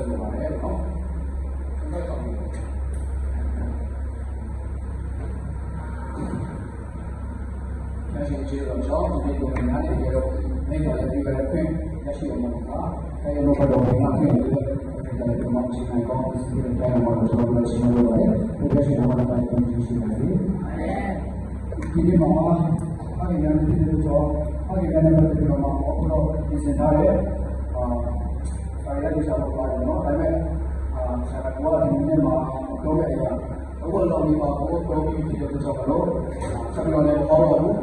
ဆက်လို့ပါတယ်နော်ဆက်ကောင်းပြီဒါရှိကျေတော့ကြောင်းဒီလိုနားနေကြတော့မိဘလည်းဒီကလည်းပြင်ရရှိအောင်ပါအဲဒီလိုကတော့ဘာမှဖြစ်နေတယ်ဒါလည်းဒီမှာရှိနေကောင်းဒီလိုတိုင်းမှာတော့ကျွန်တော်တို့ရှင်းလို့ပါတယ်ဒီလိုရှင်းအောင်လည်းတိုင်းပြင်ရှိနေတယ်ဒီနေ့မှာအဲဒီရန်ဒီလိုတော့အဲဒီရန်တဲ့ဒီလိုမှာအခုတော့ပြင်ဆင်ထားတယ်အဲဒီလည်းကျွန်တော်ပါတယ်နော်ဒါပေမဲ့ဆရာကဒီနေ့မှာတော့ပဲရအခုတော့ဒီမှာဘိုးတော်ပြီးဒီလိုဆိုတော့ဆက်ပြီးတော့လည်းဟောတော့ဘူး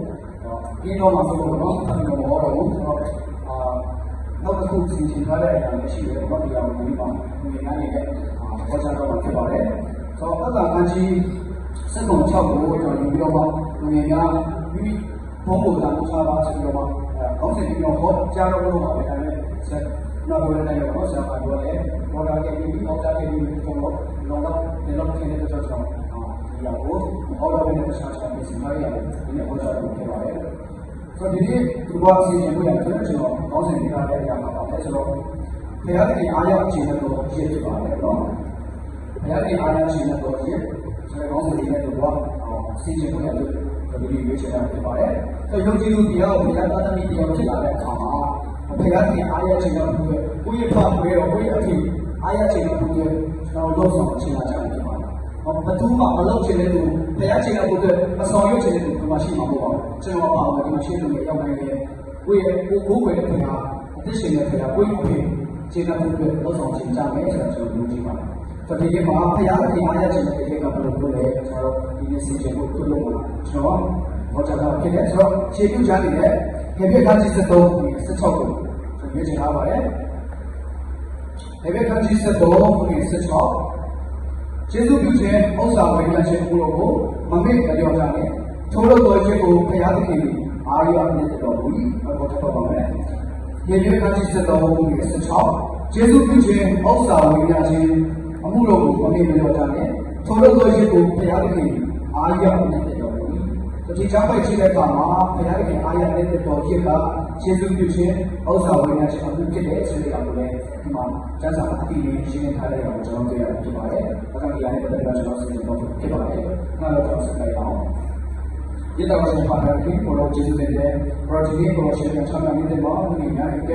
ဒီတော့မှဆိုတော့ဆက်ပြီးတော့ဟောတော့ဘူးဆိုတော့နောက်တစ်ခုစီစဉ်ထားတဲ့အရာရှိတယ်ဘာပြောင်းလဲပါဒီနေ့နေတဲ့ဟောကြားတော့ဖြစ်ပါတယ်ဆိုတော့အတ္တကကြီးစက်ကုန်6ကိုကျွန်တော်ယူပြီးတော့မှငွေများပြီးဘုံဘုံလာထားပါဆိုပြီးတော့မှအောက်ဆက်ပြီးတော့ဟောကြားတော့လို့ပါပဲဒါနဲ့ဆက်နောက်ပေါ်လည်းတော့ဆရာကပြောတယ်ဘောလာकेပြီးအောက်ကြားकेပြီးကျွန်တော်လောတော့ဒီလိုခင်းတဲ့ကြောင့်ဒီလောက်ကိုဟောတော့တဲ့ဆက်ဆက်ပြီးစီမရရတယ်ဒီနေ့ဟောကြားတော့ဖြစ်ပါတယ်ဆိုတော့ဒီနေ့ဒီဘောစီရင်ကိုရတယ်ကျွန်တော်အောက်ဆက်ပြီးထားတဲ့အရာပါပဲဆိုတော့ဘုရားသခင်အားရအခြေအနေကိုရှင်းပြပါတယ်နော်ဘုရားသခင်အားရအခြေအနေကိုရှင်းဆိုတော့အောက်ဆက်ပြီးတဲ့ဘောစီရင်ကိုရတယ်ဒီလိုရွေးချယ်တာဖြစ်ပါတယ်ဆိုတော့ယုံကြည်သူတရားကိုဘုရားသားသမီးတရားဖြစ်လာတဲ့အခါမှာဘုရားသခင်အားရခြင်းတော်ကိုကိုယ့်ရဲ့ဖာကိုရောကိုယ့်ရဲ့အဖြစ်အားရခြင်းတော်ကိုကျွန်တော်လုပ်ဆောင်ခြင်းလာကြတယ်ဖြစ်ပါတယ်။ဘယ်သူမှမလုပ်ချင်တဲ့သူဘုရားခြင်းတော်ကိုအဆောင်ရွက်ခြင်းတဲ့သူဒီမှာရှိမှာမဟုတ်ပါဘူး။ကျွန်တော်ပါဝင်ဒီမှာရှိလို့ရောက်နိုင်တယ်။ကိုယ့်ရဲ့ကိုယ်ရဲ့ဘုရားအသက်ရှင်တဲ့ဘုရားကိုယ့်ရဲ့အဖြစ်ခြင်းတော်ကိုလုပ်ဆောင်ခြင်းကြမယ်ဆိုတော့ကျွန်တော်ယုံကြည်ပါတယ်။ဆိုတော့ဒီနေ့မှာဘုရားသခင်အားရခြင်းတဲ့ကိစ္စကဘယ်လိုလုပ်လဲကျွန်တော်ဒီနေ့စီစဉ်ဖို့ပြုလုပ်ပါကျွန်တော်ဟောကြားတာဖြစ်တယ်ဆိုတော့ခြေပြုချနေတဲ့ခေပြခန်းကြီး73 16ကိုရွေးချယ်ထားပါတယ်။ခေပြခန်းကြီး73 ကျေးဇူးပြုခြင်းဥစ္စာဝေငှခြင်းကိုမမေ့မလျော့ကြနဲ့ထိုလို့တော်ခြင်းကိုဘုရားသခင်အားရမြတ်တော်မူ၏ဘောတော်ပါမယ်။ခေပြခန်းကြီး73 ကျေးဇူးပြုခြင်းဥစ္စာဝေငှခြင်းအမှုတော်ကိုမမေ့မလျော့ကြနဲ့ထိုလို့တော်ခြင်းကိုဘုရားသခင်အားရမြတ်တော်မူ၏ဒီကြောင့်ပဲရှိတဲ့အခါမှာဘုရားသခင်အားရတဲ့တော်ဖြစ်ကကျေးဇူးပြုခြင်းဥစ္စာဝေငှခြင်းအမှုဖြစ်တဲ့ဆိုတဲ့အောင်လည်းဒီမှာကျမ်းစာအတိအကျရှင်းထားတဲ့အောင်ကျွန်တော်တွေ့ရဖြစ်ပါတယ်။ဘာကြောင့်ဒီအရေးပတ်သက်ကျွန်တော်ဆက်ပြီးတော့ဖြစ်ပါတယ်။နောက်တော့ဆက်လိုက်အောင်ဒီတော့ကျွန်တော်ပါတယ်ဒီပေါ်တော့ကျေးဇူးတင်တယ် project ကိုရှင်းပြချမ်းသာနေတဲ့မှာဒီနေ့ကဘ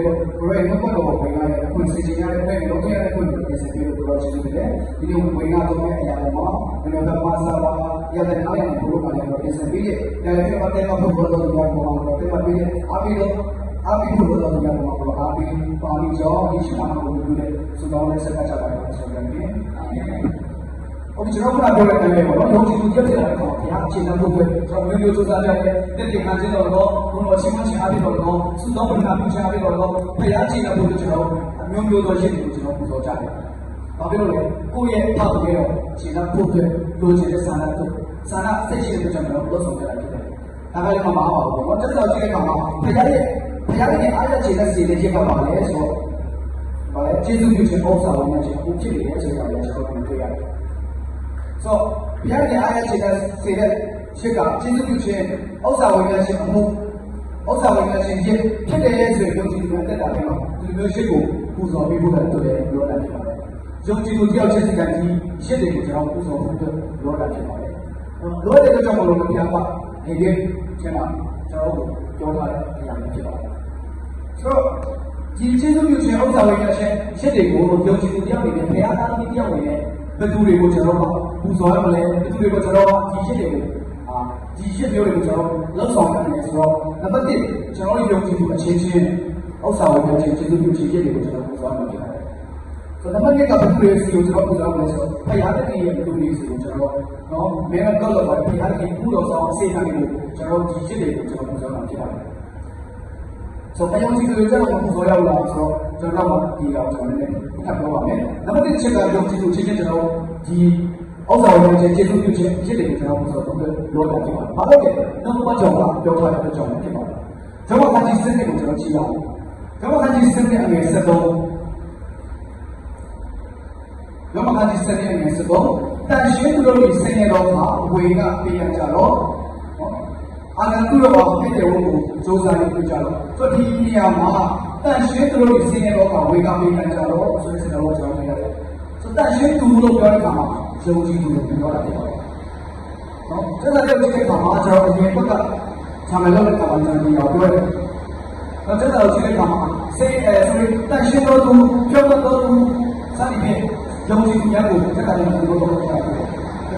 ယ်လိုတော့ဘယ်လိုအခုစီစဉ်ရတဲ့ဘယ်လိုလုပ်ရတဲ့ကိုဒီစပြီးတော့ကျေးဇူးတင်တယ်ဒီလိုဝင်လာတော့တဲ့အရာမှာဘယ်လိုတော့ပါစားပါရတဲ့အားရဘုရားလည်းပြင်ဆင်ပြီးတယ်ဒါပေမဲ့အတဲကဘုရားတော်ကိုပြောတော့တယ်ပြီးအားပြီးတော့အားပြီးဘုရားတော်ကိုအားပြီးပါပြီးကြောင်းဒီရှိမှာကိုပြုတယ်ဆိုတော့လည်းဆက်ကြပါမယ်ဆိုတော့ဒီအခုကျွန်တော်ကပြောတဲ့နေရာမှာတော့ယုံကြည်သူပြည့်စုံတဲ့အခါဘုရားအခြေခံဖို့ပဲကျွန်တော်မျိုးမျိုးစူးစမ်းကြတယ်တက်တင်ခံခြင်းတော်တော့ဘုရားချင်းချင်းအားပြီးတော့သုသောပဏာပြုခြင်းအားပြီးတော့ဘုရားအခြေခံဖို့ကျွန်တော်အမျိုးမျိုးသောရှင်းကိုကျွန်တော်ပူဇော်ကြတယ်။ဘာဖြစ်လို့လဲကိုယ့်ရဲ့ဖောက်ပြီးတော့အခြေခံဖို့ပဲလိုချင်တဲ့ဆန္ဒတို့ဆန္ဒစိတ်ရှိတဲ့ကျွန်တော်တို့လုပ်ဆောင်ကြတာဖြစ်တယ်။ဒါကလည်းမမှားပါဘူး။ဘာတက်တော့ကြည့်တဲ့အခါမှာဘုရားရဲ့အားရခြင်းနဲ့စီတဲ့ဖြစ်ပါပါလေဆိုတော့ဘာလဲကျေးဇူးပြုခြင်းဩဇာဝင်ခြင်းအခုဖြစ်နေတဲ့ဆိုတာလည်းကျွန်တော်တွေ့ရတယ်။ဆိုတော့ဘုရားရဲ့အားရခြင်းနဲ့စီတဲ့ဖြစ်ကကျေးဇူးပြုခြင်းဥစ္စာဝေငှခြင်းအမှုဥစ္စာဝေငှခြင်းဖြစ်တယ်ဆိုရင်ယုံကြည်သူအသက်တာထဲမှာဒီလိုမျိုးရှိကိုပူဇော်ပြီးဖို့လည်းတွေ့တယ်ပြောတာဖြစ်ပါတယ်။ယုံကြည်သူတယောက်ချင်းစီကဒီရှစ်တွေကိုကျွန်တော်ပူဇော်ဖို့ပြောတာဖြစ်ပါတယ်။လိုတဲ့ကြောင့်မလို့ဘုရားကနေဒီကျွန်တော်ပြောထားတဲ့အရာမျိုးဖြစ်ပါတယ်။ဆိုတော့ဒီကျေးဇူးပြုခြင်းဥစ္စာဝေငှခြင်းရှစ်တွေကိုယုံကြည်သူတယောက်နေနဲ့ဘုရားသားသမီးတယောက်နေနဲ့ဘယ်သူတွေကိုကျွန်တော်ပူဇော်ရမလဲဘယ်သူတွေကိုကျွန်တော်ဒီရှစ်တွေကိုဒီရှစ်မျိုးတွေကိုကျွန်တော်လောက်ဆောင်ရတယ်ဆိုတော့နံပါတ်1ကျွန်တော်ယုံကြည်သူအချင်းချင်းဥစ္စာဝေငှခြင်းကျေးဇူးပြုခြင်းတွေကိုကျွန်တော်ပူဇော်ရမှာဖြစ်ပါတယ်။ဆိုတော့နံပါတ်2ကဘယ်သူတွေစီကိုကျွန်တော်ပူဇော်ရမလဲဆိုတော့ဘုရားသခင်ရဲ့လူတွေစီကိုကျွန်တော်နော်မဲရတော့တော့ဘုရားသခင်ပူတော်ဆောင်အစေခံတွေကိုကျွန်တော်ဒီရှစ်တွေကိုကျွန်တော်ပူဇော်ရမှာဖြစ်ပါတယ်။ဆိုတော့ဘုရားရှင်တွေကျွန်တော်ပူဇော်ရအောင်ဆိုတော့ကျွန်တော်ကဒီတော့ကျွန်တော်လည်းထပ်ပြောပါမယ်။နံပါတ်1ချက်ကယုံကြည်သူချင်းချင်းကျွန်တော်ဒီဥစ္စာဝေငှခြင်းကျေးဇူးပြုခြင်းဖြစ်တယ်ကျွန်တော်ပူဇော်တော့လောတာဖြစ်ပါတယ်။ဘာလို့လဲ။နောက်တစ်ကြောင့်ကပြောထားတဲ့အကြောင်းဖြစ်ပါတယ်။ကျွန်တော်ကဒီစနစ်ကိုကျွန်တော်ကြည့်ရအောင်။ကျွန်တော်ကဒီစနစ်အငယ်73ကျွန်တော်ကဒီစနစ်အငယ်73တန်ရှင်းသူတို့ရဲ့ဆင်းရဲတော်မှာဝေကပေးရကြတော့ အာဂန်ကုရောဖြစ်တဲ့ဝုကိုစူးစမ်းနေကြတော့ဆိုဒီနေရာမှာတန်ရှင်းသူတို့ဆင်းရဲတော့ကဝေကပေးနိုင်ကြတော့ဆိုတဲ့စကားကိုကျွန်တော်ပြောရတယ်ဆိုတန်ရှင်းသူလို့ပြောတဲ့အခါမှာယုံကြည်သူလို့ပြောတာဖြစ်ပါတယ်နော်ဆက်လက်တဲ့အခါမှာကျွန်တော်အရင်ကဆာမလို့တဲ့အခါမှာကျွန်တော်ပြောရတယ်တော့ဆက်လက်တဲ့အခါမှာစေဆိုရင်တန်ရှင်းတော်သူပြောတော်သူစသည်ဖြင့်ယုံကြည်သူများကိုဆက်လက်တဲ့သူလို့ပြောတာ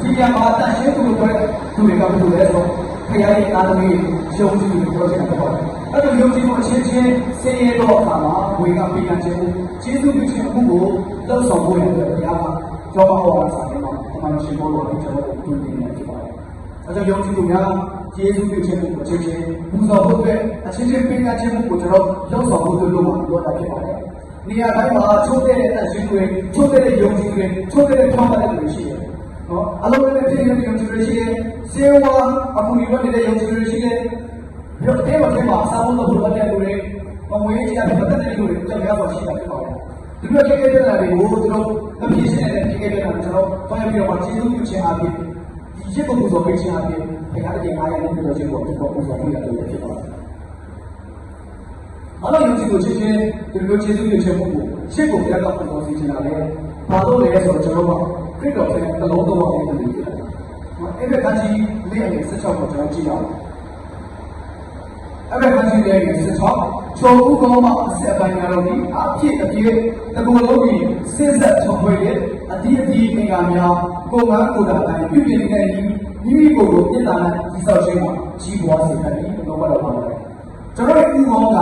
ဒီနေရာမှာတန်ရှင်းသူလို့ပြောတဲ့သူတွေကဘယ်လိုလဲဆိုဖခင်ရဲ့သားသမီးယုံကြည်သူပြောချင်တာပေါ့။အဲ့တော့ယုံကြည်မှုအချင်းချင်းဆင်းရဲတော့အခါမှာဝေကပေးရခြင်းကိုကျေးဇူးပြုခြင်းမှုကိုလှုပ်ဆောင်ဖို့ရတဲ့ဘုရားကကြောက်ပါဟောတာဆိုင်မှာအမှန်ရှိဖို့လို့ကျွန်တော်တို့ပြုနေတယ်ဖြစ်ပါတယ်။အဲ့တော့ယုံကြည်သူများကျေးဇူးပြုခြင်းကိုအချင်းချင်းပူဇော်ဖို့အတွက်အချင်းချင်းပေးရခြင်းမှုကိုကျွန်တော်လှုပ်ဆောင်ဖို့လို့ပြောတာဖြစ်ပါတယ်။နေရာတိုင်းမှာချိုးတဲ့အချင်းတွေချိုးတဲ့ယုံကြည်တွေချိုးတဲ့ထောက်ပံ့တဲ့လူရှိတယ်။နော်အလုံးစုံဖြစ်နေတဲ့ယုံကြည်တွေရှိတယ်။စေဝါအခုဒီလိုနေတဲ့ယုံကြည်တွေရှိတယ်။ဒီတေးမတေးမှာအစားမလို့ဘုရားတဲ့လူတွေအဝေးကြီးတဲ့ပတ်သက်တဲ့လူတွေကြောက်ရပါရှိတာဖြစ်ပါတယ်။ဒီလိုခေတ်ခေတ်တဲ့တွေကိုကျွန်တော်မပြည့်စုံတဲ့ခေတ်ခေတ်တဲ့ကျွန်တော်ပိုင်းပြီးတော့ကျေးဇူးပြုခြင်းအပြင်ဒီရစ်ကိုပူဇော်ပေးခြင်းအပြင်ဘုရားတဲ့အားရတဲ့ပူဇော်ခြင်းကိုပူဇော်ပေးရတဲ့ဖြစ်ပါတယ်။အဲ့တော့ယုံကြည်ကိုချင်းချင်းဒီလိုကျေးဇူးပြုခြင်းမှုကိုရှေ့ကိုဘုရားကပူဇော်စေချင်တာလေ။ဘာလို့လဲဆိုတော့ကျွန်တော်ကခရစ်တော်ရဲ့တလုံးတော်ပါတဲ့လူတွေဖြစ်တယ်။အဲ့ဒီကကြီးလေးအရင်16ကိုကျွန်တော်ကြည့်ရအောင်။အဲ့ဒီကကြီးလေး16ချုံဥကောင်းမှာအဆက်ပိုင်းရတော့ဒီအဖြစ်အပြေတကူလုံးကြီးစစ်ဆက်ချုံခွေရဲ့အဒီအဒီအင်္ဂါများကိုယ်ကကိုယ်တိုင်ပြုပြင်နေတဲ့မိမိကိုယ်ကိုပြစ်တာနဲ့ဒီဆောက်ခြင်းမှာကြီးပွားစေတယ်လို့ပြောတော့ပါတယ်။ကျွန်တော်ရဲ့ဥကောင်းက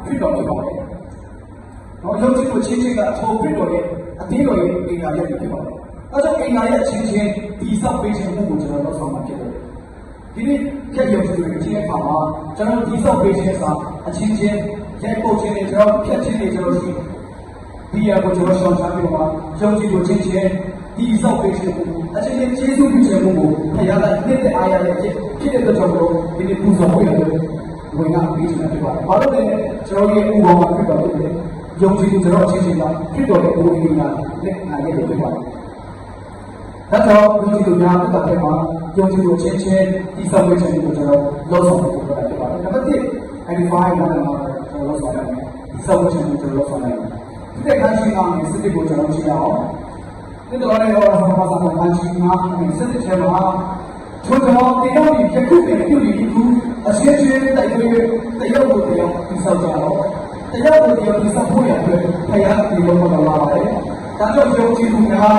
ခရစ်တော်ဖြစ်ပါတယ်။တော့ယုံကြည်ကိုချင်းချင်းကထိုခရစ်တော်ရဲ့အသေးတော်ရဲ့အင်္ဂါရဲ့ဖြစ်ပါတယ်။အဲကြောင့်အင်္ဂါရဲ့ချင်းချင်းဒီဆောက်ပေးခြင်းမှုကိုကျွန်တော်တို့ဆောင်မှာဖြစ်တယ်။ဒီနေ့ခက်ရုံတွေချင်းအခါမှာကျွန်တော်ဒီဆောက်ပေးခြင်းစာအချင်းချင်းရဲပုတ်ခြင်းတွေကျွန်တော်ဖြတ်ခြင်းတွေကျွန်တော်ရှိဒီရကိုကျွန်တော်ရှောင်ရှားပြီးတော့ယုံကြည်ကိုချင်းချင်းဒီဆောက်ပေးခြင်းမှုအချင်းချင်းကျေးဇူးပြုခြင်းမှုကိုဖခင်ကနှစ်သက်အားရတဲ့ဖြစ်တဲ့အတွက်ကြောင့်ဒီနေ့ပူဇော်ဖို့ရတယ်ဝင်ကပြီးနေတာဖြစ်ပါတယ်။ဘာလို့လဲကျွန်တော်ရဲ့ဥပမာဖြစ်တော်တယ်ယုံကြည်သူကျွန်တော်အချင်းချင်းကဖြစ်တော်တဲ့ဘုရားကလက်နာရဲ့ဖြစ်ပါတယ်။ဒါကြောင့်ယုံကြည်သူများအသက်မှာယုံကြည်သူချင်းချင်းဒီဆောင်ဝေးခြင်းကိုကျွန်တော်လောဆောင်ဖို့ပြောတာဖြစ်ပါတယ်။နံပါတ်1 identify မှာကျွန်တော်လောဆောင်ရတယ်။ဒီဆောင်ဝေးခြင်းကိုကျွန်တော်လောဆောင်ရတယ်။ဒီတဲ့ခန်းကြီးအောင်စစ်စစ်ကိုကျွန်တော်ကြည့်ရအောင်။ဒီတော့လည်းဟောဆောင်ပါဆောင်ခန်းကြီးမှာစစ်စစ်ထဲမှာထို့ကြောင့်တရားပြီးယခုပဲပြုပြီးခုအချင်းချင်းတိုက်ပွဲတရားကိုတရားဒီဆောင်ကြတော့တရားကိုတရားဒီဆောင်ဖို့ရအတွက်ဖခင်ဒီလိုပေါ်လာပါတယ်။ဒါကြောင့်ယုံကြည်သူများ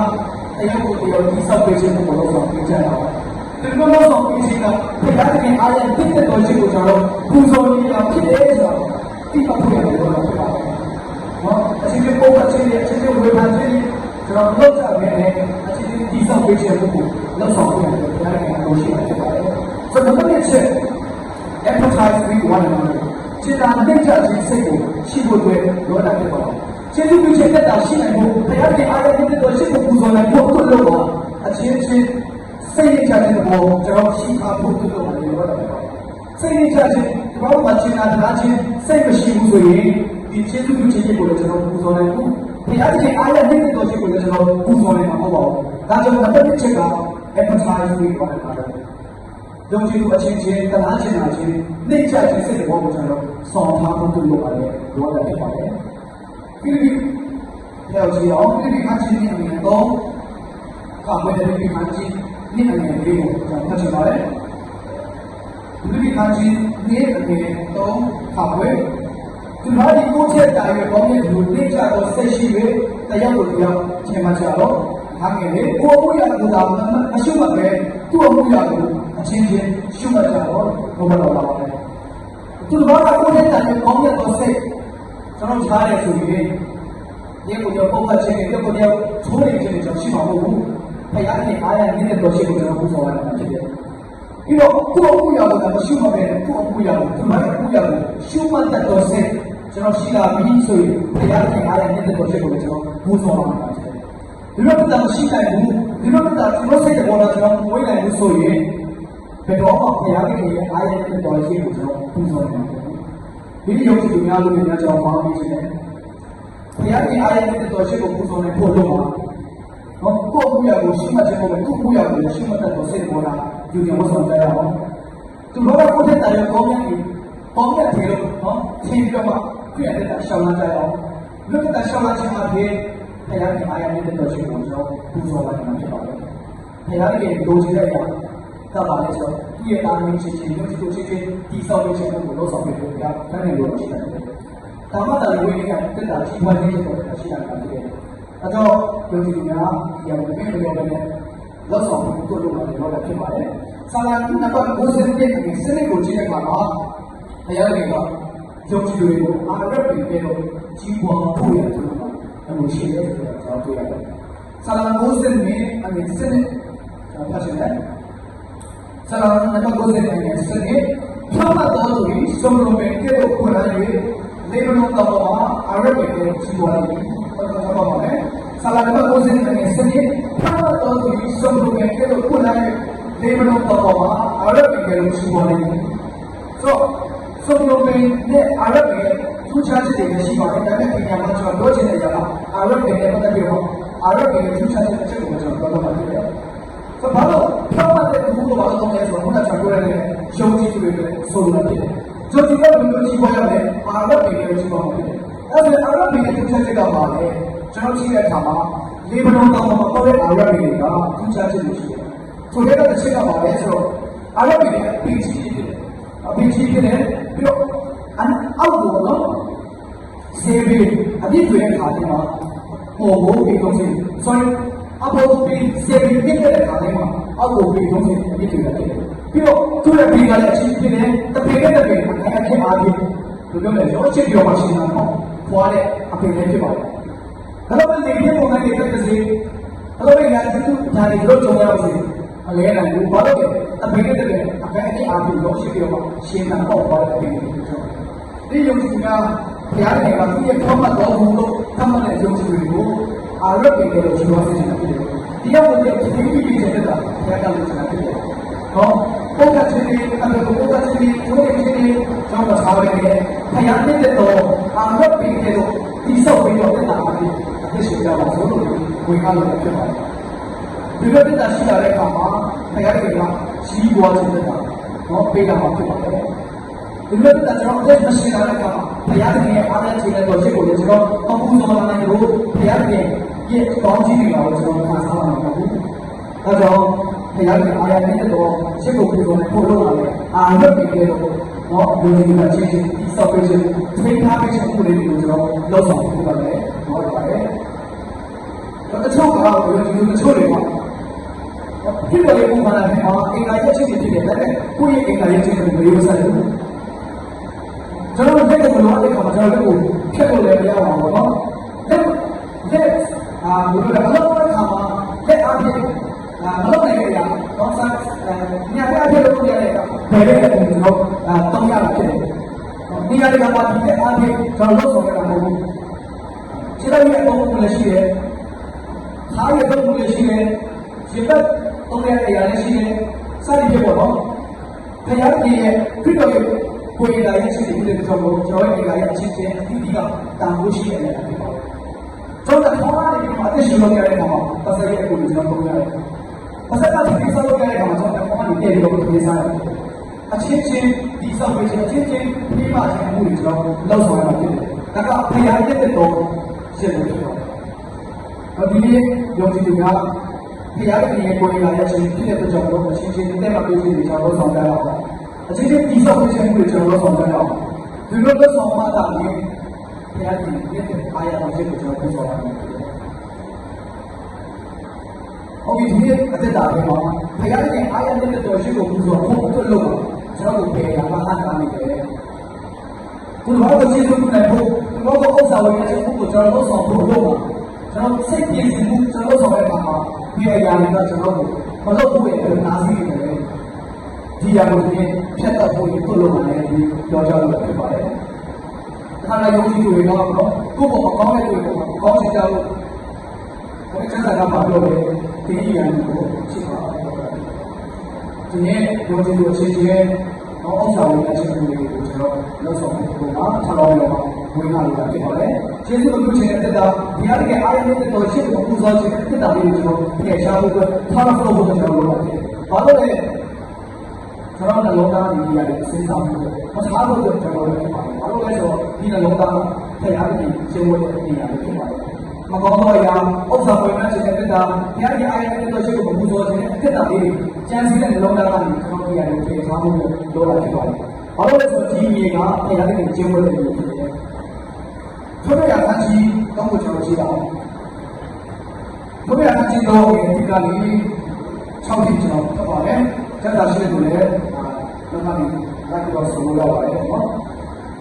တရားကိုတရားဒီဆောင်ပေးခြင်းကိုလုပ်ဆောင်ပေးကြရအောင်။ဒီလိုလုပ်ဆောင်ပေးခြင်းကဖခင်ရဲ့အားရတဲ့တော်ရှိကိုကျွန်တော်ပူဇော်နေတာဖြစ်တယ်ဆိုတော့ဒီပတ်ဖို့ရတယ်လို့ပြောပါတယ်။နော်အချင်းချင်းပုံအချင်းချင်းဝေဖန်ခြင်းကျွန်တော်လုပ်ကြမယ်အချင်းချင်းဒီဆောင်ပေးခြင်းကိုလုပ်ဆောင်ပေးရတယ်ဘုရားရဲ့တော်ရှိဖြစ်ပါတယ်။ဆိုတော့ဒီချက် empathize with one another စေတနာနဲ့ကြခြင်းစိတ်ကိုရှိဖို့အတွက်လိုအပ်တယ်ပေါ့။ကျေးဇူးပြုခြင်းနဲ့တာရှိနိုင်ဖို့ဘုရားရဲ့အားရတဲ့တော်ရှိကိုပူဇော်နိုင်ဖို့အတွက်လို့ပါအချင်းချင်းစိတ်နဲ့ကြခြင်းကိုကျွန်တော်ရှိထားဖို့အတွက်လို့လိုအပ်တယ်ပေါ့။စိတ်နဲ့ကြခြင်းဒီဘောမှာစေတနာခြင်းစိတ်မရှိဘူးဆိုရင်ဒီကျေးဇူးပြုခြင်းကိုလည်းကျွန်တော်ပူဇော်နိုင်ဖို့ဘုရားရဲ့အားရတဲ့တော်ရှိကိုလည်းကျွန်တော်ပူဇော်နိုင်မှာမဟုတ်ပါဘူး။ဒါကြောင့်တစ်ချက်က empathize with one another ယုံကြည်သူအချင်းချင်းတလားချင်းနာချင်းနှိမ့်ချခြင်းစိတ်တော်ကိုကျွန်တော်ဆောင်ထားဖို့လုပ်ပါတယ်လိုအပ်တယ်ပါတယ်ဒီလိုပြောကြည့်အောင်ဒီခါချင်းနေနေတော့ကာမတဲ့ဒီခါချင်းနေနေလေးကိုကျွန်တော်ဖတ်ချင်ပါတယ်ဒီခါချင်းနေနေတော့ခါဝဲဒီမှာဒီကိုချက်တာရကောင်းတဲ့လူနှိမ့်ချတော့ဆက်ရှိ၍တရားကိုတရားချင်းမှကြတော့ဟာငယ်လေကိုအမှုရကူတာမရှိမှပဲသူ့အမှုရကူအချင်းချင်းရှုမှတ်ကြတော့ဘုမတော်ပါပဲသူတို့ကကိုယ်နဲ့တိုင်ကောင်းတဲ့တော့စိတ်ကျွန်တော်ရှားရဆိုရင်ဒီကိုရောပုံမှန်ချင်းဒီကိုရောချိုးနေခြင်းကြောင့်ရှိမှာမဟုတ်ဘူးဖခင်ရဲ့အားရနေတဲ့တော်ရှိကိုကျွန်တော်ပူဇော်ရတာဖြစ်တယ်ပြီးတော့သူ့အမှုရကူတာမရှိမှပဲသူ့အမှုရကူသူ့ရဲ့အမှုရကူရှုမှတ်တဲ့တော်စိတ်ကျွန်တော်ရှိတာပြီးဆိုရင်ဖခင်ရဲ့အားရနေတဲ့တော်ရှိကိုကျွန်တော်ပူဇော်ရမှာဖြစ်တယ်ဒီလိုပတ်သက်ရှိနိုင်ဘူးဒီလိုပတ်သက်ကျွန်တော်စိတ်ပေါ်လာကျွန်တော်ဝိုင်းနိုင်လို့ဆိုရင်ဘယ်တော့မှဘုရားရဲ့အားရတဲ့တော်ရှိကိုကျွန်တော်ပူဇော်နိုင်တယ်ဒီလိုယုံကြည်သူများလို့ကျွန်တော်ပါပြီးရှင်ဘုရားရဲ့အားရတဲ့တော်ရှိကိုပူဇော်နိုင်ဖို့လို့ပါတော့ကိုယ့်ဘုရားကိုရှိမှတ်ခြင်းကိုကိုယ့်ဘုရားကိုရှိမှတ်တဲ့တော်စိတ်ပေါ်လာယူကြဝတ်ဆောင်ကြရအောင် သူတို့ကကိုယ့်တဲ့တရားကောင်းတဲ့ပေါင်းတဲ့ထေလို့နော်သင်ပြီးတော့မှပြည့်တဲ့ရှောင်းလာကြအောင်လူကရှောင်းလာခြင်းအပြင်ဘုရားရဲ့အာရုံနဲ့တော်ရှင်ကိုကျွန်တော်ပူဇော်လိုက်မှာဖြစ်ပါတယ်ဘုရားရဲ့လိုချင်တဲ့အရာကပါလဲဆိုတော့သူ့ရဲ့အာရုံချင်းချင်းလူတို့ချင်းချင်းဒီဆောက်လုပ်ခြင်းကိုလုပ်ဆောင်ပြီးဘုရားဖန်နေလို့ရှိတယ်ဒါမှသာဝိညာဉ်ကတက်တာကြီးပွားခြင်းကိုရှိတာဖြစ်တယ်အဲတော့ယုံကြည်သူများဒီအမှုတွေပြောတဲ့လောက်ဆောင်မှုတို့လုပ်ရတယ်တော့ဖြစ်ပါတယ်ဆာလန်နံပါတ်50ရဲ့စနစ်ကိုကြည့်တဲ့အခါမှာဘုရားကယုံကြည်သူတွေကိုအာရတ်ပြီးတော့ကြီးပွားဖို့ရတယ်လို့အမှုရှိတယ်ဆိုတာကျွန်တော်တွေ့ရတယ်ဆာလန်50နဲ့အမြင့်စနစ်ဖတ်ရှင်းတယ်ဆာလန်နံပါတ်50ရဲ့စနစ်ဖြတ်မှတ်တော်သူစုံလုံးပဲကဲ့သို့ခွင့်ရ၍လေမလုံးတော်မှာအာရတ်ပြီးတော့ကြီးပွားတယ်ဟုတ်ပါမယ်ဆာလန်နံပါတ်50ရဲ့စနစ်ဖြတ်မှတ်တော်သူစုံလုံးပဲကဲ့သို့ခွင့်ရ၍လေမလုံးတော်မှာအာရတ်ပြီးတော့ကြီးပွားတယ်ဆိုစုံလုံးပဲနဲ့အာရတ်ပြီးထူးခြားချက်တွေရှိပါတယ်ဒါပေမဲ့ပညာမှာကျွန်တော်ပြောချင်တဲ့ຢာကအာရတ်ပြီးနဲ့ပတ်သက်ပြီးတော့အာရတ်ပြီးထူးခြားချက်တစ်ချက်ကိုကျွန်တော်ပြောတော့မှာဖြစ်တယ်ဆိုတော့ဘာလို့ဖြောက်မှတ်တဲ့ဘုရားဘာလို့လဲဆိုတော့ဘုရားကျွန်တော်ပြောရတဲ့ယုံကြည်သူတွေဆိုလိုတယ်ယုံကြည်တဲ့လူတွေကြီးပွားရတယ်အာရတ်ပြီးနဲ့ကြီးပွားမှာဖြစ်တယ်အဲ့ဒါအာရတ်ပြီးနဲ့ထူးခြားချက်ကပါလေကျွန်တော်ကြည့်တဲ့အခါမှာလေဘလုံးတော်မှာပေါ်တဲ့အာရတ်ပြီးကထူးခြားချက်တွေရှိတယ်ဆိုတဲ့တစ်ချက်ကပါလေဆိုတော့အာရတ်ပြီးနဲ့ပြီးချီဖြစ်တယ်ပြီးချီဖြစ်တယ်ပြီးတော့အောက်ကိုနော်ဆေးပြီးအပြည့်တွေခါတယ်မှာဟိုဘိုးပြီးတော့ဆိုရင်အဘောပြီးဆေးပြီးပြည့်တဲ့ခါတယ်မှာအောက်ကိုပြီးတော့ဆိုအပြည့်တွေဖြစ်တယ်ပြီးတော့သူ့ရဲ့ပြီးကလည်းအချင်းဖြစ်တယ်တပေနဲ့တပေအခက်အားဖြင့်ဘယ်လိုလဲကျွန်တော်ချစ်ပြောမှရှင်းတာပေါ့ဖွာတဲ့အပေလေးဖြစ်ပါတယ်ဒါတော့ဒီပြပုံနဲ့တက်တဲ့စီဒါတော့ညာသူညာဒီလိုကြုံရအောင်စီအလဲနိုင်ဘူးဘာလို့လဲတပေနဲ့တပေအခက်အားဖြင့်လို့ရှိပြောမှရှင်းတာပေါ့ပါတဲ့အပေလေးဒီယုံကြည်များဘုရားရဲ့ကသူ့ရဲ့ခေါင်းမှာတော်ဘုံလို့သတ်မှတ်တဲ့ယုံကြည်တွေကိုအာရတ်ပေလို့ရှိသွားစေတာဖြစ်တယ်။ဒီရောက်တဲ့ဒီပြီးတဲ့တာဘုရားကလည်းဆက်ဖြစ်တယ်။ဟောပုဂ္ဂချင်းတွေအမေပုဂ္ဂချင်းတွေဘုရားချင်းတွေကျောင်းတော်ထားရတဲ့ဘုရားတဲ့တော်အာရတ်ပေလို့ဒီဆောက်ပြီးတော့တက်တာအဖြစ်အဖြစ်ရှိကြပါဆိုလို့ဝင်ကားလို့ဖြစ်ပါတယ်။ဒီလိုတက်တာရှိလာတဲ့အခါမှာဘုရားကကြီးပွားခြင်းတက်တာဟောပေးတာမှဖြစ်ပါတယ်။ဒီလိုတက်ကျွန်တော်အသက်မရှိလာတဲ့အခါမှာဘုရားရဲ့အားနဲ့ခြေနဲ့တော့ရှိကိုလည်းကျွန်တော်အမှုဆောင်လာနိုင်လို့ဘုရားရဲ့ကောင်းကြီးတွေတော့ကျွန်တော်ခံစားရမှာမဟုတ်ဘူး။အဲကြောင့်ဘုရားရဲ့အားရတဲ့တော့ရှိကိုပူဇော်နေဖို့လုပ်လာတယ်။အာရုံပြီးတော့တော့ဒီလိုချင်းချင်းဒီဆောက်ပေးခြင်းထိန်းထားပေးခြင်းကိုလည်းကျွန်တော်လုပ်ဆောင်ပြပါတယ်။ဟုတ်ပါတယ်။တချို့ကတော့ဒီလိုတချို့တွေပါဒီလိုလေးပုံမှန်တယ်။အင်္ဂါရဲ့ချင်းချင်းဖြစ်တယ်လေ။ကိုယ့်ရဲ့အင်္ဂါရဲ့ချင်းချင်းကိုမရောစားဘူး။ကျွန်တော်တို့ကလည်းအခါမှာကျွန်တော်တို့ဖြတ်လို့လည်းမရပါဘူးနော်။လက်ဘယ်လိုလဲအခါမှာလက်အားဖြင့်မလုပ်နိုင်ကြရတော့စားညပြပြလို့ရတဲ့ဘယ်လိုလဲကျွန်တော်တောင်းရတာဖြစ်တယ်။ဒီကနေ့ကမှဒီလက်အားဖြင့်ကျွန်တော်လုပ်ဆောင်ရတာမဟုတ်ဘူး။ခြေတော်ရဲ့အုံးလည်းရှိတယ်။ခါရဲ့အုံးလည်းရှိတယ်။ခြေသက်တုံးရဲ့အရာလည်းရှိတယ်။စသည်ဖြင့်ပေါ့နော်။ဘုရားကြီးရဲ့ခရစ်တော်ရဲ့ကိုယ်ရည်ရှိတဲ့ကြောင့်ကျွန်တော်ရဲ့အချင်းချင်းအတိအကျတာဖို့ရှိတယ်ဖြစ်ပါတယ်။ကျွန်တော်တို့ဘာလဲဒီမှာအရှိလို့ရတဲ့မှာပတ်စရိတ်ကိုကျွန်တော်တို့ရတယ်။ပတ်စရိတ်ကိုဆက်လို့ရတဲ့မှာကျွန်တော်ဘာမှတည့်လို့ပြေးစားတယ်။အချင်းချင်းဒီဆောက်ပေးခြင်းအချင်းချင်းပြီးမှခြင်းမှုတွေကျွန်တော်လောက်ဆောင်ရမှာဖြစ်တယ်။ဒါကဘုရားရဲ့တော်ရှင်းလို့ဖြစ်ပါတယ်။ဒီနေ့ယုံကြည်သူကဘုရားရဲ့ကိုယ်ရည်ရဲ့ချင်းဖြစ်တဲ့ကြောင့်တော့အချင်းချင်းတဲ့မှာပြေးခြင်းတွေကျွန်တော်ဆောင်ကြရအောင်။အချင်းချင်းဒီဆောက်ပေးခြင်းမှုတွေကျွန်တော်ဆောင်ကြရအောင်။ဒီလိုတော့ဆောင်မှသာလေဘုရားကြီးရဲ့အားရပါခြင်းကိုကျွန်တော်ပြောဆောင်ရမယ်။ဟုတ်ပြီဒီနေ့အသက်တာတွေမှာဘုရားရဲ့အားရတဲ့တော်ရှိကိုပူဇော်ဖို့အတွက်လုပ်ပါကျွန်တော်တို့ပြေတာမှအားထားနေတယ်။ဘုရားကိုကျေးဇူးပြုနိုင်ဖို့ဘုရားကိုဥစ္စာဝယ်ခြင်းကိုကျွန်တော်တို့ဆောင်ဖို့လုပ်ပါကျွန်တော်စိတ်ပြည့်စုံမှုကျွန်တော်ဆောင်တဲ့အခါမှာဒီအရာတွေကကျွန်တော်တို့မလုပ်ဖို့ရဲ့နာစီနေတယ်။ဒီအရာကိုဖြတ်တတ်ဖို့ပြုလုပ်နိုင်တယ်ပြောကြလို့ဖြစ်ပါတယ်။ခါလာယုံကြည်သူတွေကတော့ကိုယ့်ဘောကောင်းတဲ့သူတွေကောင်းချင်ကြလို့ဘယ်ချမ်းသာကပါလို့လဲဒီအရာကိုရှိပါတယ်ဒီနေ့ယုံကြည်သူအချင်းချင်းအောက်ဆောင်တဲ့အချင်းချင်းတွေကိုကျွန်တော်လောက်ဆောင်ဖို့ကထားတော်ရောဝင်လာလို့ဖြစ်ပါတယ်ကျေးဇူးပြုခြင်းတဲ့တာဒီအရအားရတဲ့တော်ရှိကိုပူဇော်ခြင်းတဲ့တာလေးကိုကျွန်တော်ပြေချဖို့ထားတော်ဖို့ကျွန်တော်လုပ်ပါတယ်ဘာလို့လဲ ကျွန်တော်နှလုံးသားဒီနေရာတွေစဉ်းစားပြီးမစားလို့ကျွန်တော်တို့ဖြစ်ပါတယ်ဘာလို့လဲဆိုတော့ဒီနှလုံးသားဖရာကြီးရှင်းဝတ်တဲ့နေရာတွေဖြစ်ပါတယ်မကောင်းသောအရာဥစ္စာပေါ်မှာချက်တဲ့တာဘုရားကြီးအားရတဲ့တို့ရှိကိုမပူဇော်ခြင်းအခက်တာလေးကြံစည်တဲ့နှလုံးသားကနေကျွန်တော်တို့ရတယ်ပြေစားဖို့လိုလာဖြစ်ပါတယ်ဘာလို့လဲဆိုတော့ဒီမြေကဘုရားကြီးရှင်းဝတ်တဲ့နေရာဖြစ်တယ်ထို့ရအခါကြီးတော့ကိုကျွန်တော်ရှိတာထို့ရအခါကြီးတော့ဒီကနေ့6နှစ်ကျွန်တော်ဖြစ်ပါတယ်ကျန်တာရှိတဲ့လူလည်းနောက်မှလိုက်တော့ဆိုလို့ရပါတယ်နော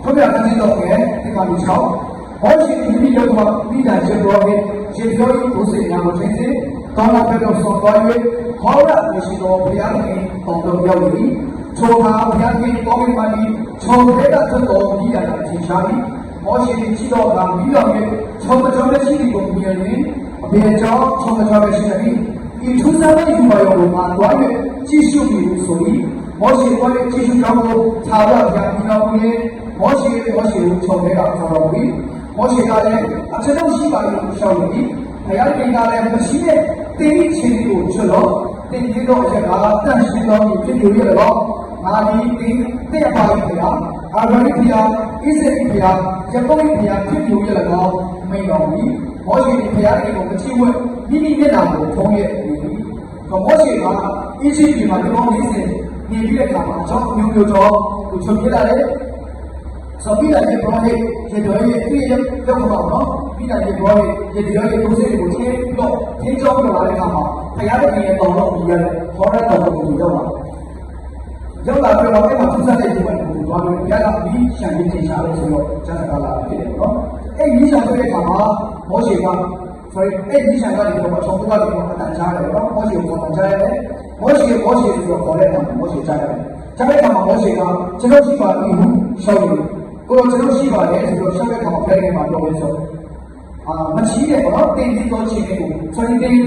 ်ထို့ရအခါကြီးတော့ဒီကနေ့6ဘောရှိဒီလိုတော့ပြီးတာချက်တော့ကျေပြောရေးကိုစိတ်နာမသိစေတောင်းလာတဲ့တော့ဆောသွား၍ခေါ်ရမရှိတော့ဘုရားရှင်တောင်းတော်ရောက်ပြီထိုမှာဘုရားရှင်တောင်းပါလိခြုံတဲ့တော့ပြီးတာအချင်းရှာပြီးဘောရှိရှိတော့ကပြီးတော့ခြုံကြောတဲ့ရှိကိုမြင်ရင်အဘေကြောင့်ခြုံကြောတဲ့ရှိတယ်ဒီထူးဆန်းတဲ့ဒီမှာရောမှာသွား၍ကြည့်ရှုပြီးဆိုပြီးဘောရှိသွားတဲ့ကြည့်ရှုကြောင်းကိုခြားရပြန်ပြီးတော့ရင်ဘောရှိကိုခြုံတဲ့ကဆောတော့ပြီးမောရှိကလည်းအချက်တော့ရှိပါလို့ရှောက်နေပြီ။ဘုရားရှင်ကလည်းမရှိတဲ့တင်းချင်းကိုချွတ်တော့တင်းချင်းတော့အချက်ကတန့်ရှင်းတော်ကြီးဖြစ်လို့ရတော့ငါဒီတင်းတဲ့ပါဘုရားအာရဏိဘုရားဣဇရိဘုရားယပုရိဘုရားဖြစ်လို့ရတော့မိန်တော်ကြီးမောရှိဘုရားကိုမချိဝဲမိမိမျက်နှာကိုဖုံးရဲ့နေပြီ။မောရှိကဣဇရိမှာတော်လေးစင်နေပြီးတဲ့အခါမှာအကြောင်းမျိုးမျိုးတော့ကိုချုပ်ပြလာတယ်ဆိုပြီးတော့ဒီဘောလေးဒီတော့ရဲ့ပြည့်ရောက်တော့နော်ပြီးတော့ဒီဘောလေးဒီတော့ရဲ့ဒုစရိုက်ကိုချင်းတော့ထင်းကြောင်းလာတဲ့အခါမှာဘုရားတခင်ရဲ့တော်တော်ကြီးရတယ်ခေါ်တဲ့တော်တော်ကိုရောက်လာပြီးတော့အဲ့မှာသူစားတဲ့ဒီဘက်ကိုသွားပြီးဘုရားကပြီးရှံပြီးထင်ရှားလို့ဆိုတော့ကျန်တာလာဖြစ်တယ်နော်အဲ့ဒီရှံဆိုတဲ့အခါမှာမောရှိကဆိုရင်အဲ့ဒီရှံကဒီတော့ဆောင်းကတော့အတန်ကြားတယ်နော်မောရှိကိုပေါ်ကြားရတယ်မောရှိဆိုတော့ခေါ်တဲ့အခါမှာမောရှိကြားရတယ်ကြားတဲ့အခါမှာမောရှိကကျွန်တော်ရှိပါပြီရှောက်တယ်ကိုယ်ကျွန်တော်ရှိပါတယ်ဆိုတော့ရှောက်တဲ့ခါမှာဖဲခဲ့မှာတော့လဲဆိုမချီးတဲ့ပေါ့တင်းတင်းတော့ချင်းကိုဆိုရင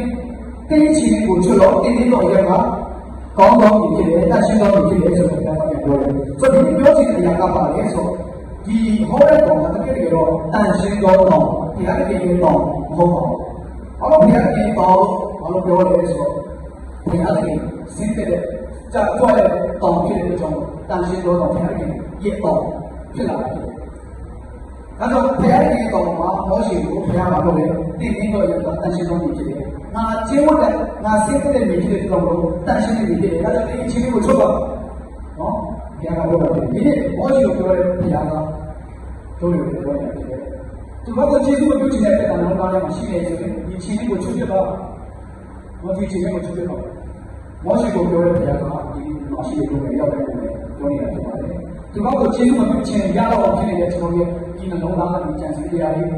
်တင်းချင်းကိုချလို့တင်းတင်းတော့ရမှာကောင်းကောင်းဖြစ်တယ်တက်ရှင်းတော့ဖြစ်တယ်ဆိုတော့ပြောတယ်ဆိုတော့ဒီပြောချင်တဲ့အရာကပါလေဆိုဒီဟောတဲ့ကောင်ကတကယ်တော့တန်ရှင်းတော့ဘုရားတကယ်တော့မဟုတ်ပါဘူးအော်ဘုရားတကယ်တော့ဘာလို့ပြောလဲဆိုတော့ဘုရားတကယ်စင်တဲ့ကြာတော့တောင်းဖြစ်တဲ့ကြောင့်တန်ရှင်းတော့ဘုရားတကယ်ရတော့ဖြစ်လာတယ်။ဒါကြောင့်ဘုရားရဲ့ကောင်မှာမောရှိကိုဘုရားကပြောတယ်တင်းတင်းတော့ရတော့တန်ရှင်းတော့ဖြစ်တယ်။ငါကျင်းဝတ်တဲ့ငါစိတ်တဲ့နေဖြစ်တဲ့ကောင်ကိုတန်ရှင်းနေဖြစ်တယ်။ဒါကြောင့်ဒီအချင်းကိုချုပ်ပါနော်။ဘုရားကပြောတယ်ဒီနေ့မောရှိကိုပြောတယ်ဘုရားကတို့ရပြောတယ်ဖြစ်တယ်။သူကကျေးဇူးကိုပြုချင်တဲ့တဲ့ကောင်သားမှာရှိနေတယ်ဆိုရင်ဒီချင်းကိုချုပ်ပြပါ။မောရှိချင်းကိုချုပ်ပြပါ။မောရှိကိုပြောတယ်ဘုရားကဒီမောရှိကိုရောက်တယ်ပြောနေတာဖြစ်ပါတယ်။ဒီဘောက်ကိုကျေးဇူးမပြုချင်ရတော့ဖြစ်နေတဲ့ကျွန်တော်ရဲ့ဒီနှလုံးသားကကြံစည်ကြရတယ်။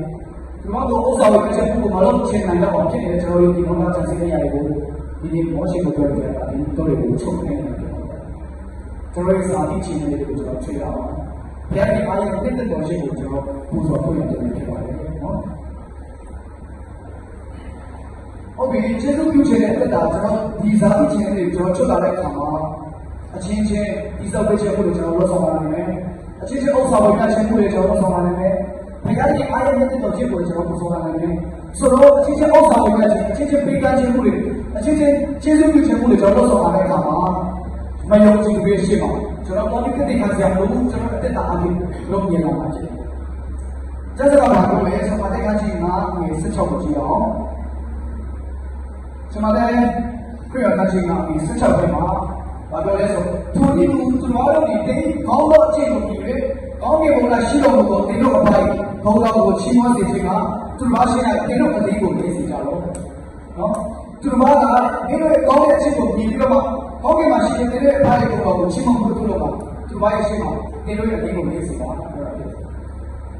ဒီဘောက်ကိုဥစ္စာကိုတစ်ချက်ကိုမလုပ်ချင်နိုင်တော့ဖြစ်နေတဲ့ကျွန်တော်ရဲ့ဒီနှလုံးသားကြံစည်ကြရတယ်ကိုဒီနေ့မောရှိကိုပြောပြတာဒီတော့တွေကိုချုပ်နေတယ်။ကျွန်တော်ရဲ့စာတိချင်းတွေကိုကျွန်တော်ချိန်ရအောင်။ဘုရားရဲ့အားရတဲ့တဲ့တော်ရှိကိုကျွန်တော်ပူဇော်ဖို့ရတယ်ဖြစ်ပါတယ်နော်။ဟုတ်ပြီကျေးဇူးပြုချင်တဲ့အတွက်ဒါကျွန်တော်ဒီစာတိချင်းတွေကျွန်တော်ချုပ်လာတဲ့အခါမှာအချင်းချင်းဒီစောက်ပေးချက်ကိုကျွန်တော်လုပ်ဆောင်ပါနိုင်မယ်။အချင်းချင်းဥစ္စာဝေငှခြင်းကိုကျွန်တော်လုပ်ဆောင်ပါနိုင်မယ်။ဘုရားရဲ့အားရတဲ့တော်ခြင်းကိုကျွန်တော်လုပ်ဆောင်ပါနိုင်မယ်။ဆိုတော့အချင်းချင်းဥစ္စာဝေငှခြင်းအချင်းချင်းပေးကမ်းခြင်းကိုအချင်းချင်းကျေးဇူးပြုခြင်းကိုကျွန်တော်လုပ်ဆောင်ပါတဲ့အခါမှာမယုံကြည်ပေးရှိပါကျွန်တော်ပေါ်ပြီးတဲ့ခါကျတော့ကျွန်တော်အသက်တာအပြင်လုပ်နေလာပါချင်။ကျဆက်ပါတော့လေဆက်ပါတဲ့ခါချင်းမှာ16ကိုကြည့်အောင်။ဆက်ပါတဲ့ခရစ်ယာန်ချင်းမှာ16ပဲမှာဘာပြောလဲဆိုသူဒီသူတော်တို့ဒီကောင်းသောအကျင့်ကိုပြီး၍ကောင်းကင်ဘုရားရှိတော်မူသောတင်းတို့အပိုင်းဘုရားကိုချီးမွမ်းစေခြင်းကသူတော်ရှိတဲ့တင်းတို့အသေးကိုသိစေကြတော့နော်သူတော်ကတင်းတို့ရဲ့ကောင်းတဲ့အကျင့်ကိုပြီးပြီးတော့ကောင်းကင်မှာရှိတဲ့တင်းရဲ့အပိုင်းကိုချီးမွမ်းဖို့သူတို့ကသူတော်ရဲ့ရှိမှာတင်းတို့ရဲ့အသေးကိုသိစေတ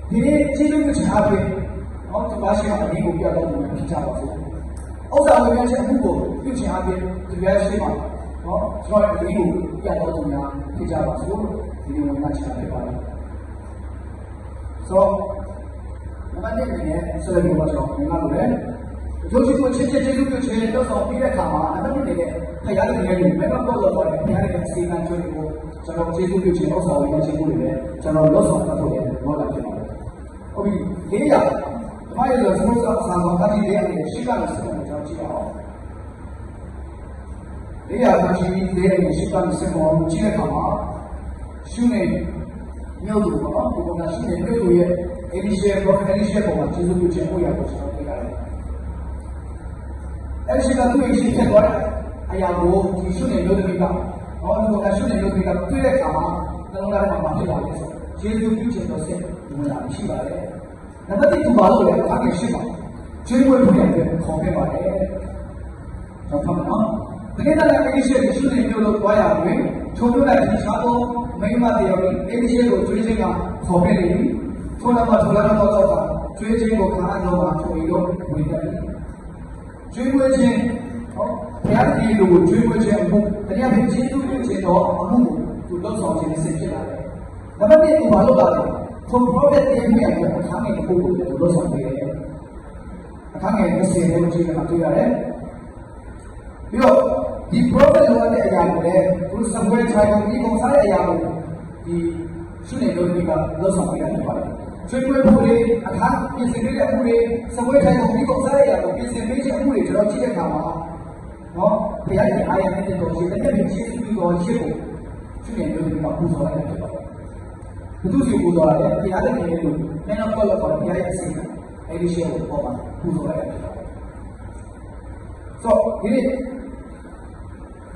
ာဒီနေ့ကျေးဇူးပြုချင်အားဖြင့်နော်သူတော်ရှိတဲ့အသေးကိုပြတော့ဖြစ်ကြပါစို့ဥစ္စာဝေငှခြင်းအမှုကိုပြုချင်အားဖြင့်သူရဲ့ရှိမှာနော်ကျွန်တော်ဒီလိုပြတ်တော့သူများဖြစ်ကြပါစို့ဒီလိုဝင်မှချပြပါမယ်ဆိုနံပါတ်1အနေနဲ့ဆိုရင်တော့ကျွန်တော်ငါတို့လည်းတို့ချစ်ကိုချစ်ကျေးဇူးပြုချင်တဲ့တော့ဆောင်ပြီးတဲ့အခါမှာနံပါတ်1အနေနဲ့ဖရားတဲ့နေရာကိုဘယ်တော့တော့တော့ဖရားရဲ့စေတနာကျွေးကိုကျွန်တော်ကျေးဇူးပြုချင်တော့ဆောင်ဝင်ခြင်းကိုလည်းကျွန်တော်လောဆောင်တော့တယ်ဟောလာဖြစ်ပါတယ်ဟုတ်ပြီဒီရဘာရဲ့လို့ဆိုတော့ဆာဆောင်တာဒီလေးအနေနဲ့ရှိကလည်းစတယ်ကျွန်တော်ကြည့်အောင် လေးရာခံရှိလေးတဲ့ရှိတာစင်ပေါ်ကြီးတဲ့ခါမှာရှုနေမြို့သူပေါ့ဒီကောင်ကရှုနေမြို့သူရဲ့အဲ့ဒီရှယ်ပေါ်အဲ့ဒီရှယ်ပေါ်မှာကျေးဇူးပြုခြင်းဟောရဖို့ကျွန်တော်ပြောရတယ်အဲ့ဒီကသူ့ရဲ့ရှိတဲ့တော့အရာကိုဒီရှုနေမြို့သူကဒီကောင်ကရှုနေမြို့သူကတွေ့တဲ့ခါမှာတလုံးသားမှာဖြစ်လာတယ်ကျေးဇူးပြုခြင်းတော့စိတ်ဝင်လာရှိပါတယ်နံပါတ်1ဘာလို့လဲအားဖြင့်ရှိပါကျေးဇူးပြုတဲ့ခေါ်ခဲ့ပါတယ်တော့ဖတ်နော်တကယ်တော့အဲ့ဒီရှယ်ရှုနေမြို့လို့တွားရတယ်ချုံလို့လိုက်ဒီစားတော့မိမတရားပြီးအဲ့ဒီရှယ်ကိုကျွေးခြင်းကခေါ်ခဲ့တယ်ထိုလမထိုလကတော့ကျွေးခြင်းကိုခါတော့မှာဆိုပြီးတော့ဝင်တယ်ကျွေးမွေးခြင်းဟောဘုရားတည်လို့ကျွေးမွေးခြင်းအမှုတရားဖြင့်ကျေးဇူးပြုခြင်းတော့အမှုကိုသူလုပ်ဆောင်ခြင်းစိတ်ဖြစ်လာတယ်နံပါတ်1ကဘာလို့ပါလဲထို prophet တဲ့မြတ်ရဲ့အခါငယ်တစ်ခုကိုသူလုပ်ဆောင်ပေးတယ်အခါငယ်30ကိုကြည့်ရတာတွေ့ရတယ်ပြီးတော့ဒီ prophet လိုတဲ့အရာကိုလည်းသူစံပွဲချိုင်ကိုဒီပုံစားတဲ့အရာကိုဒီရှုနေလို့ဒီကလုပ်ဆောင်ပေးတာဖြစ်ပါတယ်ကျွေးမွေးဖို့တွေအခါပြင်ဆင်ပေးတဲ့အမှုတွေစံပွဲချိုင်ကိုဒီပုံစားတဲ့အရာကိုပြင်ဆင်ပေးတဲ့အမှုတွေကျွန်တော်ကြည့်တဲ့အခါမှာနော်ဘုရားရဲ့အားရတဲ့တော်ရှိတဲ့တကယ်ကျေးဇူးပြုတော်ရှိဖို့ရှုနေလို့ဒီကပူဇော်လိုက်တာဖြစ်ပါတယ်ဘုသူစီပူဇော်ရတယ်ဘုရားရဲ့နေလို့နည်းနည်းပေါ်တော့ဘုရားရဲ့အစိမ်းအဲ့ဒီရှေ့ကိုပေါ်ပါပူဇော်လိုက်တာဖြစ်ပါတယ်ဆိုဒီနေ့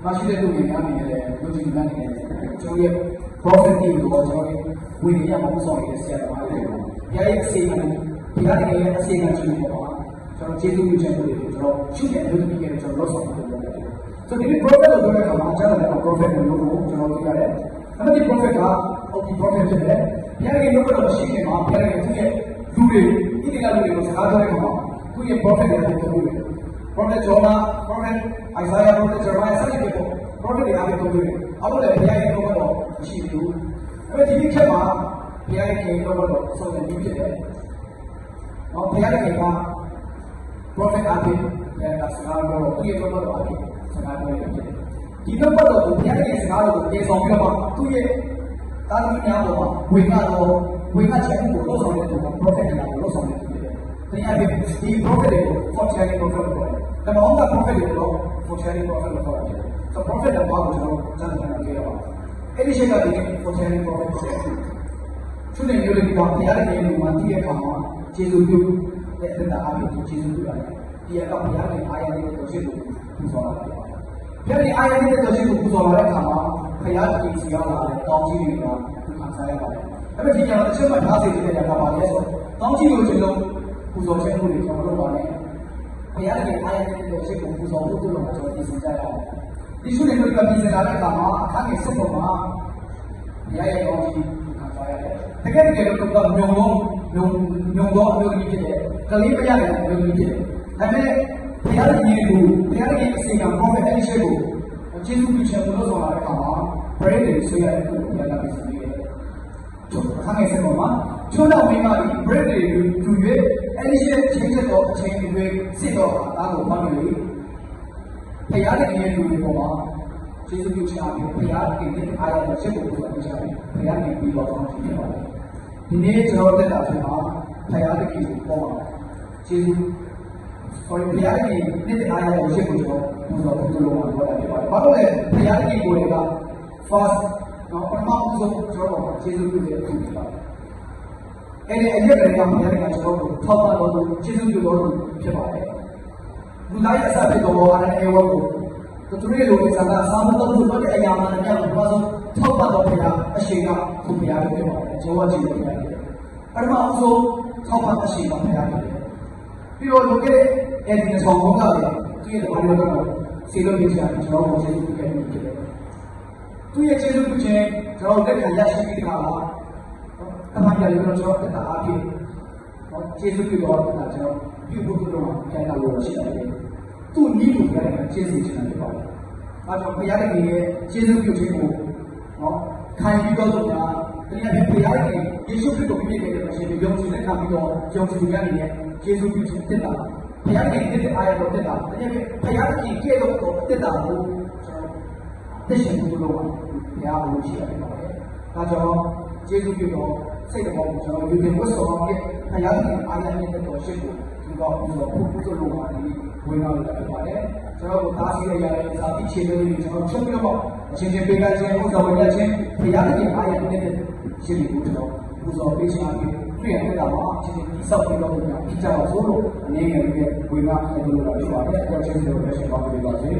မရှိတဲ့လူတွေများနေတယ်လူကြီးများနေတယ်ကျွန်တော်ရဲ့ prophet တွေကိုကျွန်တော်ဝိညာဉ်မှာပူဇော်နေတဲ့ဆရာတော်တွေဘုရားရဲ့အစိမ်းကဘုရားရဲ့အစိမ်းကရှိနေတော့ကျွန်တော်ကျေးဇူးပြုခြင်းတွေကိုကျွန်တော်ရှုတဲ့လူတွေရဲ့ကျွန်တော်လုပ်ဆောင်နေတယ်ဆိုဒီ prophet လို့ပြောတဲ့အခါမှာကျွန်တော်လည်း prophet လို့ကျွန်တော်သိရတယ်အဲ့ဒီ prophet က OP prophet ဖြစ်တယ်ဘုရားရဲ့လုပ်တော့မရှိခင်မှာဘုရားရဲ့သူ့ရဲ့လူတွေဣတိကလူတွေကိုစကားပြောတဲ့အခါမှာသူ့ရဲ့ prophet တွေဖြစ်တယ်prophet Jonah prophet Isaiah prophet Jeremiah စသဖြင့် prophet တွေအားဖြင့်ပြောတယ်အဲ့လိုလေဘုရားရဲ့လုပ်တော့မရှိဘူးအဲ့ဒီခေတ်မှာဘုရားရဲ့လုပ်တော့ဆုံးနေပြီဖြစ်တယ်နော်ဘုရားရဲ့က prophet အားဖြင့်စကားပြောတော့သူ့ရဲ့လုပ်တော့အားဖြင့်စကားပြောရတယ်ဒီဘက်ကတော့ဘုရားရဲ့စကားကိုပြေဆောင်ပြီးတော့သူ့ရဲ့တာသမီများပေါ်မှာဝေချက်မှုကိုလုပ်ဆောင်တဲ့သူက prophet တွေကိုလုပ်ဆောင်တဲ့သူဖြစ်တယ်။တရားဖြင့်ဒီ prophet တွေကို fortune prophet လို့ခေါ်တယ်။ဒါမှမဟုတ် prophet တွေကို fortune prophet လို့ခေါ်တယ်။ so prophet တဲ့ဘာကိုကျွန်တော်စမ်းသပ်ကြည့်ရအောင်။အဲ့ဒီရှက်ကဒီ fortune prophet ဖြစ်တယ်။သူနဲ့မျိုးလေးကဘုရားရဲ့နေမှာတည်တဲ့အခါမှာကျေးဇူးပြုတဲ့တာအားဖြင့်ကျေးဇူးပြုရတယ်။ဒီကဘုရားရဲ့အားရတဲ့တော်ရှိကိုပူဇော်ရတယ်။ဘုရားရဲ့အားရတဲ့တော်ရှိကိုပူဇော်ရတဲ့အခါမှာဘုရားတည်စီရလာတဲ့ကောင်းကြီးတွေကသူခံစားရပါတယ်။အဲ့ဒီကြောင့်အချက်မှတ်ထားစေတဲ့နေရာမှာလဲဆိုကောင်းကြီးကိုကျွန်တော်ပူဇော်ခြင်းမှုတွေကျွန်တော်လုပ်ပါမယ်။ဘုရားရဲ့အားရတဲ့တော်ရှိကိုပူဇော်ဖို့ကျွန်တော်ပြင်ဆင်ကြရတယ်။ဒီစုနေတို့ကပြင်ဆင်လာတဲ့အခါမှာအခါငယ်စုပေါ်မှာဘုရားရဲ့ကောင်းကြီးခံစားရတယ်။တကယ်တော့ညုံတော့အမျိုးကြီးဖြစ်တယ်။ကလေးမရတဲ့အမျိုးကြီးဖြစ်တယ်။ဒါပေမဲ့ဘုရားရဲ့ညီကိုဘုရားရဲ့အစီအကံ prophet အဲ့ဒီရှိကိုကျေးဇူးပြုခြင်းလို့ဆောင်လာတဲ့အခါမှာ pray တွေဆွေးရတဲ့ကိုဘုရားကပြင်ဆင်ပေးတယ်။အခါငယ်စပေါ်မှာချိုးတော့မိမကြီး pray တွေယူ၍အဲ့ဒီရှိချင်းချက်တော့အချိန်တွေစစ်တော့အားကိုပေါင်းလို့ဘုရားရဲ့ညီလူတွေပေါ်မှာကျေးဇူးပြုချင်တယ်ဘုရားတင်တဲ့အားရတဲ့ချက်ကိုပူဇော်ချင်တယ်ဘုရားရဲ့ပြီးတော့ကောင်းဖြစ်ပါတယ်။ဒီနေ့ကျွန်တော်တက်တာဖြစ်မှာဘုရားရဲ့ကြီးကိုပေါ်မှာကျေးဇူးဘုရားရဲ့နေ့အားရတဲ့ချက်ကိုကျွန်တော်ပူဇော်ပြုလို့မှာပြောတာဖြစ်ပါတယ်။ဘာလို့လဲဘုရားရဲ့ကိုယ်က first နော်ပထမဆုံးကျွန်တော်ကျေးဇူးပြုတဲ့သူဖြစ်ပါတယ်။အဲ့ဒီအရက်တွေကဘုရားကကျွန်တော်တို့ထောက်ပံ့တော်သူကျေးဇူးပြုတော်သူဖြစ်ပါတယ်။လူတိုင်းအစဖြစ်တော်အားနဲ့အေဝတ်ကိုသူတို့ရဲ့လူတွေစကားစာမတော်သူတို့ရဲ့အရာမှန်တဲ့ဘာလို့ထောက်ပံ့တော်ဘုရားအရှိန်ကသူဘုရားဖြစ်ပါတယ်။ကျွန်တော်ကြည့်လို့ရတယ်။ပထမဆုံးထောက်ပံ့အရှိန်ကဘုရားဖြစ်တယ်။ပြီးတော့လူတွေအဲ့ဒီဆောင်ဘုရားလည်းသူရဲ့ဘာလို့တော့စေလို့ပြချင်ကျွန်တော်ကိုကျေးဇူးပြုခဲ့တယ်ဖြစ်တယ်။သူရဲ့ကျေးဇူးပြုခြင်းကျွန်တော်လက်ခံရရှိပြီးတာပါ။တမန်တော်ကျွန်တော်တက်တာအားဖြင့်ကျေးဇူးပြုတော်တာကျွန်တော်ပြုဖို့တော့ပြန်လာလို့ရှိတယ်။သူ့နည်းကိုပြန်ကျေးဇူးတင်တယ်ပေါ့။အဲတော့ဘုရားရဲ့ကျေးဇူးပြုခြင်းကိုခံပြီးတော့ဆိုတာတရားနဲ့ဘုရားရဲ့ယေရှုခရစ်တော်ပြည့်တဲ့အရှင်ယုံကြည်လက်ခံပြီးတော့ယုံကြည်ရတဲ့ကျေးဇူးပြုခြင်းတက်တာဘုရားရဲ့တဲ့အားရတော့တက်တာတရားနဲ့ဘုရားရဲ့ကဲတော့တက်တာကိုသိရှင်ဘုရားဘုရားဘုရားရှိတယ်ပေါ့။ဒါကြောင့်ကျေးဇူးပြုတော်စိတ်တော်ကိုကျွန်တော်ယူပြီးဝတ်ဆောင်ရတဲ့ဘုရားရဲ့အားရတဲ့တော်ရှိကိုဒီတော့ဘုရားဘုရားလိုပါလိမ့်ဝ ဝင်လာလို့ဖြစ်ပါတယ်ကျွန်တော်တို့သားစီရရတဲ့ဇာတိခြေလေးတွေကျွန်တော်ချက်ပြီးတော့အချင်းချင်းပေးကခြင်းဥစ္စာဝယ်ရခြင်းဘုရားသခင်အားရနေတဲ့ရှင်ဒီကိုကျွန်တော်ပူဇော်ပေးချင်တယ်တွေ့ရတဲ့မှာအချင်းချင်းဒီဆောက်ပြီးတော့ဖြစ်ကြပါစို့လို့အနေငယ်လေးဝေငါအဲ့လိုလာဖြစ်ပါတယ်အချင်းချင်းတို့လည်းရှင်းပါပေးပါစေ